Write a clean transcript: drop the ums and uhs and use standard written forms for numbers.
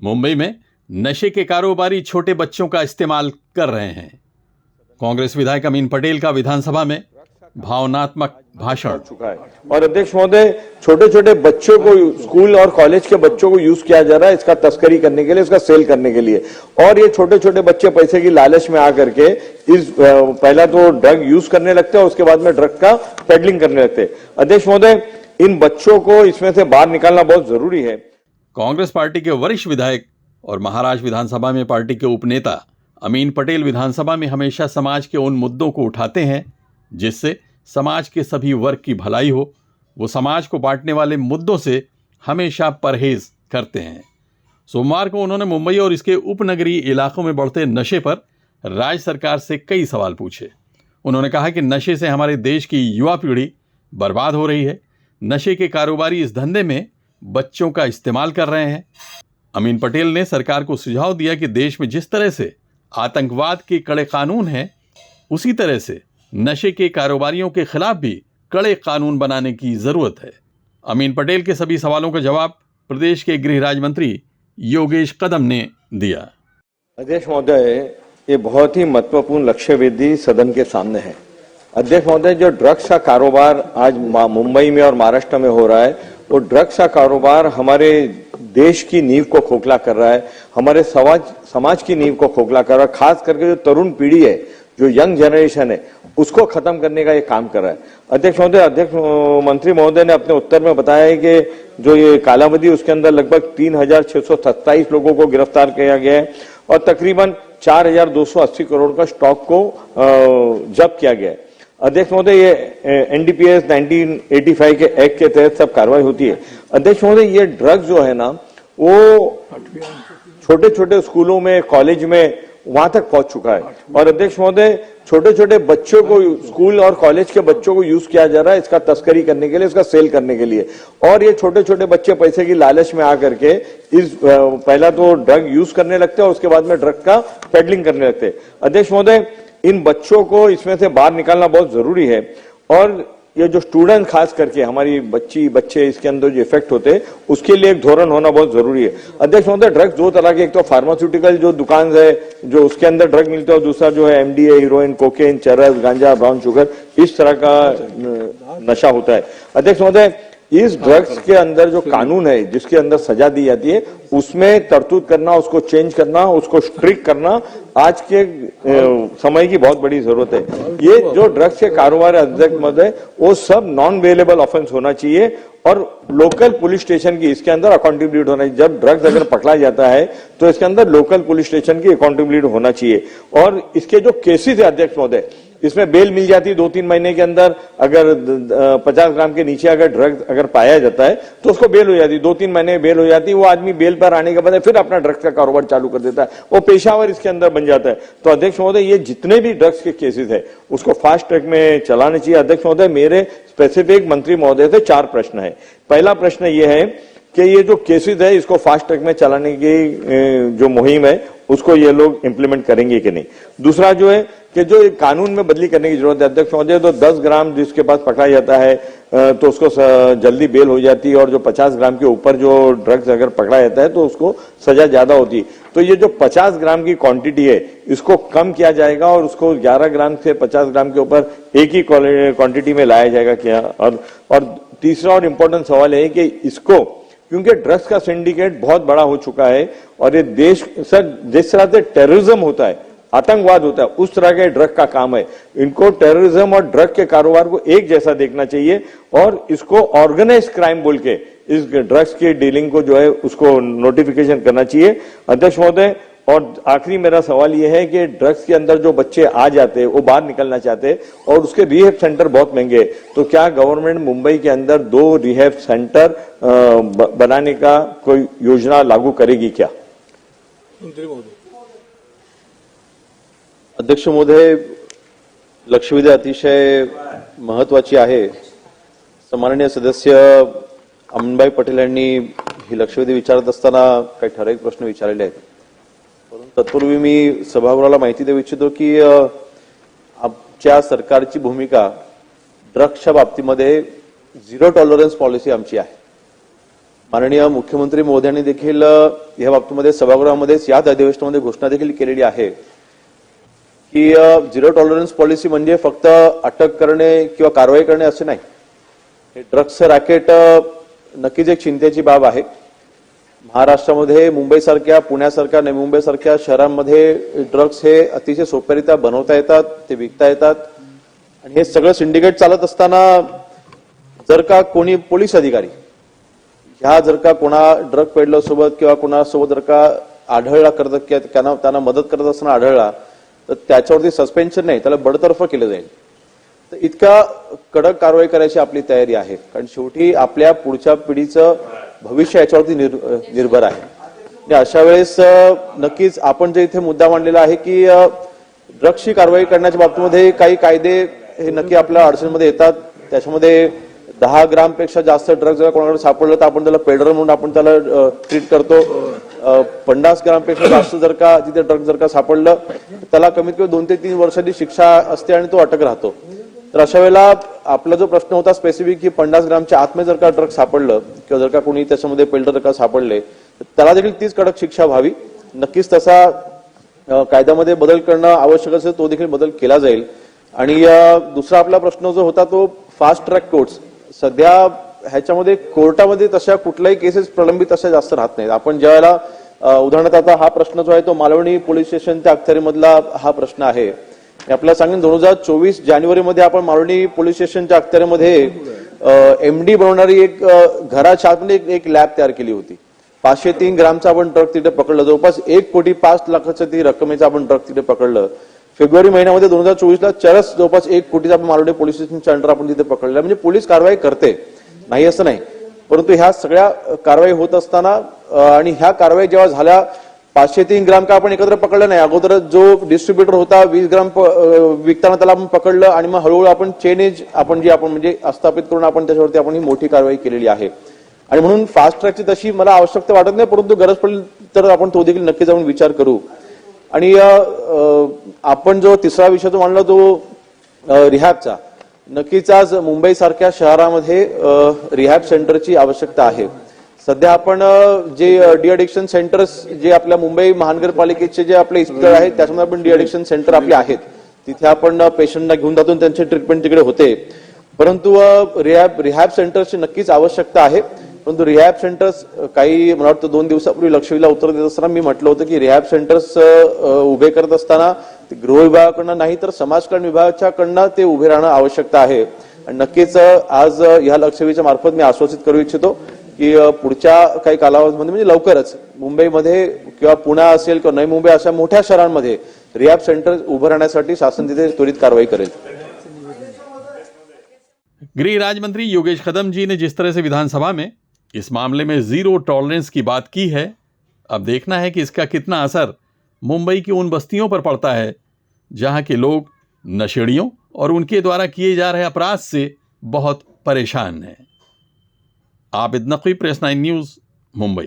मुंबई में नशे के कारोबारी छोटे बच्चों का इस्तेमाल कर रहे हैं। कांग्रेस विधायक अमीन पटेल का विधानसभा में भावनात्मक भाषण। चुका है और अध्यक्ष महोदय, छोटे छोटे बच्चों को, स्कूल और कॉलेज के बच्चों को यूज किया जा रहा है इसका तस्करी करने के लिए, इसका सेल करने के लिए। और ये छोटे छोटे बच्चे पैसे की लालच में आकर के पहला तो ड्रग यूज करने लगते हैं और उसके बाद में ड्रग का पेडलिंग करने लगते हैं। अध्यक्ष महोदय, इन बच्चों को इसमें से बाहर निकालना बहुत जरूरी है। कांग्रेस पार्टी के वरिष्ठ विधायक और महाराष्ट्र विधानसभा में पार्टी के उपनेता अमीन पटेल विधानसभा में हमेशा समाज के उन मुद्दों को उठाते हैं जिससे समाज के सभी वर्ग की भलाई हो। वो समाज को बांटने वाले मुद्दों से हमेशा परहेज करते हैं। सोमवार को उन्होंने मुंबई और इसके उपनगरीय इलाकों में बढ़ते नशे पर राज्य सरकार से कई सवाल पूछे। उन्होंने कहा कि नशे से हमारे देश की युवा पीढ़ी बर्बाद हो रही है। नशे के कारोबारी इस धंधे में बच्चों का इस्तेमाल कर रहे हैं। अमीन पटेल ने सरकार को सुझाव दिया कि देश में जिस तरह से आतंकवाद के कड़े कानून हैं, उसी तरह से नशे के कारोबारियों के खिलाफ भी कड़े कानून बनाने की जरूरत है। अमीन पटेल के सभी सवालों का जवाब प्रदेश के गृह राज्य मंत्री योगेश कदम ने दिया। अध्यक्ष महोदय, ये बहुत ही महत्वपूर्ण लक्ष्य वेदी सदन के सामने है। अध्यक्ष महोदय, जो ड्रग्स का कारोबार आज मुंबई में और महाराष्ट्र में हो रहा है, वो ड्रग्स का कारोबार हमारे देश की नींव को खोखला कर रहा है, हमारे समाज की नींव को खोखला कर रहा है। खास करके जो तरुण पीढ़ी है, जो यंग जनरेशन है, उसको खत्म करने का ये काम कर रहा है। अध्यक्ष महोदय, अध्यक्ष मंत्री महोदय ने अपने उत्तर में बताया है कि जो ये कालावधि उसके अंदर लगभग 3627 लोगों को गिरफ्तार किया गया है और तकरीबन 4280 करोड़ का स्टॉक को जब्त किया गया है। अध्यक्ष महोदय, ये एनडीपीएस 1985 के एक्ट के तहत सब कार्रवाई होती है। अध्यक्ष महोदय, ये ड्रग्स जो है ना, वो छोटे छोटे स्कूलों में, कॉलेज में, वहां तक पहुंच चुका है। और अध्यक्ष महोदय, छोटे छोटे बच्चों को, स्कूल और कॉलेज के बच्चों को यूज किया जा रहा है इसका तस्करी करने के लिए, इसका सेल करने के लिए। और ये छोटे छोटे बच्चे पैसे की लालच में आकर के पहला तो ड्रग यूज करने लगते हैं और उसके बाद में ड्रग का पेडलिंग करने लगते हैं। अध्यक्ष महोदय, इन बच्चों को इसमें से बाहर निकालना बहुत जरूरी है। और ये जो स्टूडेंट, खास करके हमारी बच्चे इसके अंदर जो इफेक्ट होते हैं, उसके लिए एक धोरण होना बहुत जरूरी है। अध्यक्ष महोदय, ड्रग्स दो तरह के, एक तो फार्मास्यूटिकल जो दुकान है जो उसके अंदर ड्रग मिलते हैं, और दूसरा जो है एमडीए, हीरोइन, कोकेन, चरस, गांजा, ब्राउन शुगर, इस तरह का नशा होता है। अध्यक्ष महोदय, इस ड्रग्स के अंदर जो कानून है, जिसके अंदर सजा दी जाती है, उसमें तरतूद करना, उसको चेंज करना, उसको स्ट्रिक्ट करना आज के समय की बहुत बड़ी जरूरत है। ये जो ड्रग्स के कारोबार है अध्यक्ष महोदय, वो सब नॉन वेलेबल ऑफेंस होना चाहिए और लोकल पुलिस स्टेशन की इसके अंदर अकाउंटेबिलिटी होना चाहिए। जब ड्रग्स अगर पकड़ा जाता है तो इसके अंदर लोकल पुलिस स्टेशन की अकाउंटेबिलिटी होना चाहिए। और इसके जो केसेस है अध्यक्ष महोदय, इसमें बेल मिल जाती है 2-3 महीने के अंदर। अगर 50 ग्राम के नीचे अगर ड्रग अगर पाया जाता है तो उसको बेल हो जाती है, 2-3 महीने में बेल हो जाती है। वो आदमी बेल पर आने के बाद फिर अपना ड्रग्स का कारोबार चालू कर देता है, वो पेशावर इसके अंदर बन जाता है। तो अध्यक्ष महोदय, ये जितने भी ड्रग्स के केसेस है उसको फास्ट ट्रैक में चलाना चाहिए। अध्यक्ष महोदय, मेरे स्पेसिफिक मंत्री महोदय से 4 प्रश्न है। पहला प्रश्न ये है कि ये जो केसेस है इसको फास्ट ट्रैक में चलाने की जो मुहिम है उसको ये लोग इंप्लीमेंट करेंगे कि नहीं। दूसरा जो है कि जो कानून में बदली करने की जरूरत है अध्यक्ष महोदय। तो 10 ग्राम जिसके पास पकड़ा जाता है तो उसको जल्दी बेल हो जाती है, और जो 50 ग्राम के ऊपर जो ड्रग्स अगर पकड़ा जाता है तो उसको सजा ज्यादा होती है। तो ये जो 50 ग्राम की क्वांटिटी है इसको कम किया जाएगा और उसको 11 ग्राम से 50 ग्राम के ऊपर एक ही क्वांटिटी में लाया जाएगा क्या। और तीसरा और इम्पोर्टेंट सवाल है कि इसको, क्योंकि ड्रग्स का सिंडिकेट बहुत बड़ा हो चुका है और ये देश, सर, जिस तरह से टेररिज्म होता है, आतंकवाद होता है, उस तरह के ड्रग का काम है। इनको टेररिज्म और ड्रग के कारोबार को एक जैसा देखना चाहिए और इसको ऑर्गेनाइज क्राइम बोल के इस ड्रग्स की डीलिंग को जो है उसको नोटिफिकेशन करना चाहिए। अध्यक्ष महोदय, और आखिरी मेरा सवाल यह है कि ड्रग्स के अंदर जो बच्चे आ जाते हैं वो बाहर निकलना चाहते हैं और उसके रिहैब सेंटर बहुत महंगे हैं, तो क्या गवर्नमेंट मुंबई के अंदर 2 रिहैब सेंटर बनाने का कोई योजना लागू करेगी क्या? मंत्री महोदय। अध्यक्ष महोदय, लक्षवेधी अतिशय महत्वाची आहे। सन्माननीय सदस्य अमीनभाई पटेल यांनी ही लक्षवेधी विचारत असताना काही ठराविक प्रश्न विचारलेले आहेत, परंतु तत्पूर्वी मी सभागृहाला माहिती देऊ इच्छितो की आमच्या सरकारची भूमिका ड्रग्सच्या बाबतीमध्ये 0 टॉलरन्स पॉलिसी आमची आहे। माननीय मुख्यमंत्री महोदयांनी देखील या बाबतीमध्ये सभागृहामध्येच याच अधिवेशनामध्ये घोषणा देखील केलेली आहे की झिरो टॉलरन्स पॉलिसी म्हणजे फक्त अटक करणे किंवा कारवाई करणे असे नाही. हे ड्रग्सचं रॅकेट नक्कीच एक चिंतेची बाब आहे. महाराष्ट्रामध्ये मुंबईसारख्या, पुण्यासारख्या, नवी मुंबईसारख्या शहरांमध्ये ड्रग्स हे अतिशय सोप्यारित्या बनवता येतात, ते विकता येतात आणि हे सगळं सिंडिकेट चालत असताना जर का कोणी पोलीस अधिकारी ह्या जर का कोणा ड्रग पेडलर सोबत किंवा कोणासोबत जर का आढळला करत किंवा त्यांना मदत करत असताना आढळला तर त्याच्यावरती सस्पेन्शन नाही, त्याला बडतर्फ केलं जाईल. तर इतका कडक कारवाई करायची आपली तयारी आहे, कारण शेवटी आपल्या पुढच्या पिढीचं भविष्य याच्यावरती निर्भर आहे. आणि अशा वेळेस नक्कीच आपण जे इथे मुद्दा मांडलेला आहे की ड्रग्सची कारवाई करण्याच्या बाबतीमध्ये काही कायदे हे नक्की आपल्या अडचणीमध्ये येतात. त्याच्यामध्ये 10 ग्रामपेक्षा जास्त ड्रग्ज जर कोणाकडे सापडलं तर आपण त्याला पेडलर म्हणून आपण त्याला ट्रीट करतो. 50 ग्रामपेक्षा जास्त जर का तिथे ड्रग्ज जर का सापडलं त्याला कमीत कमी 2 ते 3 वर्षाची शिक्षा असते आणि तो अटक राहतो. तर अशा वेळेला आपला जो प्रश्न होता स्पेसिफिक की 50 ग्रामच्या आतमध्ये जर का ड्रग सापडलं किंवा जर का कोणी त्याच्यामध्ये पेडलर जर का सापडले तर त्याला देखील तीच कडक शिक्षा व्हावी. नक्कीच तसा कायद्यामध्ये बदल करणं आवश्यक असेल, तो देखील बदल केला जाईल. आणि दुसरा आपला प्रश्न जो होता तो फास्ट ट्रॅक कोर्ट्स. सध्या ह्याच्यामध्ये कोर्टामध्ये तशा कुठल्याही केसेस प्रलंबित अशा जास्त राहत नाहीत. आपण ज्यावेळेला उदाहरणार्थ आता हा प्रश्न जो आहे तो मालवणी पोलीस स्टेशनच्या अखत्यारीमधला हा प्रश्न आहे. आपल्याला सांगेन 2024 जानेवारीमध्ये आपण मालवणी पोलीस स्टेशनच्या अखत्यारीमध्ये एमडी बनवणारी एक घराच्या आतमध्ये एक लॅब तयार केली होती. 503 ग्रामचा आपण ड्रग तिथे पकडलं, जवळपास 1,05,00,000च्या ती रकमेचं आपण ड्रग तिथे पकडलं. फेब्रुवारी महिन्यामध्ये 2024ला चरस जवळपास 1 कोटीचा आपण मालवणी पोलीस स्टेशनच्या अंडर आपण तिथे पकडलं. म्हणजे पोलीस कारवाई करते, नाही असं नाही, परंतु ह्या सगळ्या कारवाई होत असताना आणि ह्या कारवाई जेव्हा झाल्या 503 ग्राम का आपण एकत्र पकडलं नाही, अगोदर जो डिस्ट्रीब्युटर होता 20 ग्राम विकताना त्याला आपण पकडलं आणि मग हळूहळू आपण चेनेज आपण म्हणजे स्थापित करून आपण त्याच्यावरती आपण ही मोठी कारवाई केलेली आहे. आणि म्हणून फास्ट ट्रॅकची तशी मला आवश्यकता वाटत नाही, परंतु गरज पडली तर आपण तो देखील नक्की जाऊन विचार करू. आणि आपण जो तिसरा विषय जो मांडला तो रिहॅबचा, नक्कीच आज मुंबई सारख्या शहरामध्ये रिहॅब सेंटरची आवश्यकता आहे. सध्या आपण जे डी अडिक्शन सेंटर्स जे आपल्या मुंबई महानगरपालिकेचे जे आपले स्थळ आहेत त्याच्यामध्ये आपण डी अडिक्शन सेंटर आपले आहेत, तिथे आपण पेशंटना घेऊन जातो, त्यांचे ट्रीटमेंट तिकडे होते. परंतु रिहॅब सेंटर्सची नक्कीच आवश्यकता आहे. परंतु रिहॅब सेंटर्स काही मला वाटतं 2 दिवसापूर्वी लक्षवेधीला उत्तर देत असताना मी म्हटलं होतं की रिहॅब सेंटर्स उभे करत असताना ते गृह विभागाकडनं नाही तर समाज कल्याण विभागाच्याकडनं ते उभे राहणं आवश्यकता आहे. आणि नक्कीच आज या लक्षवेधीच्या मार्फत मी आश्वासित करू इच्छितो की पुढच्या काही कालावधीमध्ये म्हणजे लवकरच मुंबईमध्ये किंवा पुणे असेल किंवा नवी मुंबई अशा मोठ्या शहरांमध्ये रिहॅब सेंटर उभं राहण्यासाठी शासन तिथे त्वरित कारवाई करेल. गृह राज्य मंत्री योगेश कदम जी ने जिस तरह से विधानसभा में इस मामले में जीरो टॉलरेंस की बात की है, अब देखना है कि इसका कितना असर मुंबई की उन बस्तियों पर पड़ता है जहां के लोग नशेड़ियों और उनके द्वारा किए जा रहे अपराध से बहुत परेशान हैं. Abid Naqvi, press 9 news, Mumbai.